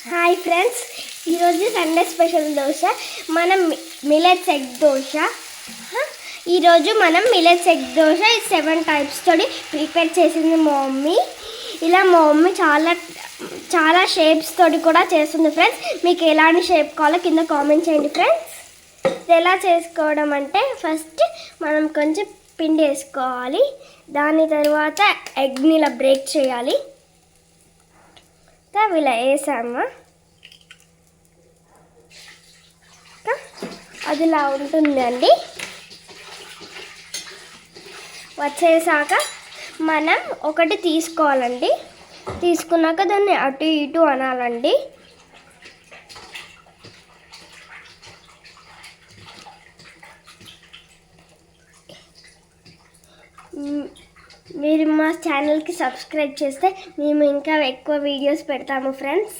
Hi friends, ఈరోజు Sunday special dosa మనం millets egg dosa. ఈరోజు మనం మిల్లెట్స్ ఎగ్ దోశ 7 టైప్స్ తోటి ప్రిపేర్ చేసింది మా మమ్మీ. ఇలా మా మమ్మీ చాలా షేప్స్ తోటి కూడా చేస్తుంది ఫ్రెండ్స్. మీకు ఎలాంటి షేప్ కావాలో కింద కామెంట్ చేయండి ఫ్రెండ్స్. ఇది ఎలా చేసుకోవడం అంటే, ఫస్ట్ మనం కొంచెం పిండి వేసుకోవాలి. దాని తర్వాత ఎగ్ని ఇలా బ్రేక్ చేయాలి. ఇలా వేసాము, అది ఇలా ఉంటుందండి. వచ్చేసాక మనం ఒకటి తీసుకోవాలండి. తీసుకున్నాక దాన్ని అటు ఇటు అనాలండి. మీరు మా ఛానల్కి సబ్స్క్రైబ్ చేస్తే మేము ఇంకా ఎక్కువ వీడియోస్ పెడతాము ఫ్రెండ్స్.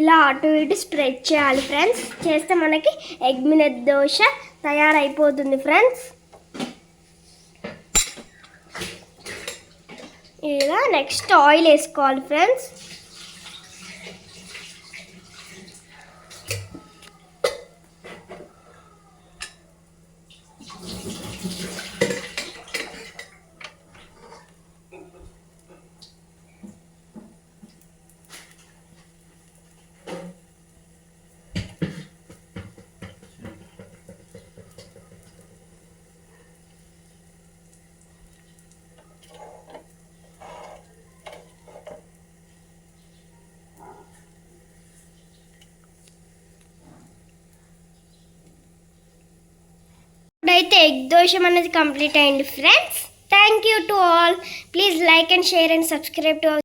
ఇలా అటు ఇటు స్ప్రెడ్ చేయాలి ఫ్రెండ్స్. చేస్తే మనకి ఎగ్ మిల్లెట్ దోశ తయారైపోతుంది ఫ్రెండ్స్. ఇలా నెక్స్ట్ ఆయిల్ వేసుకోవాలి ఫ్రెండ్స్. ఇప్పుడైతే ఎగ్ దోశ అనేది కంప్లీట్ అయింది friends. Thank you to all. Please like and share and subscribe to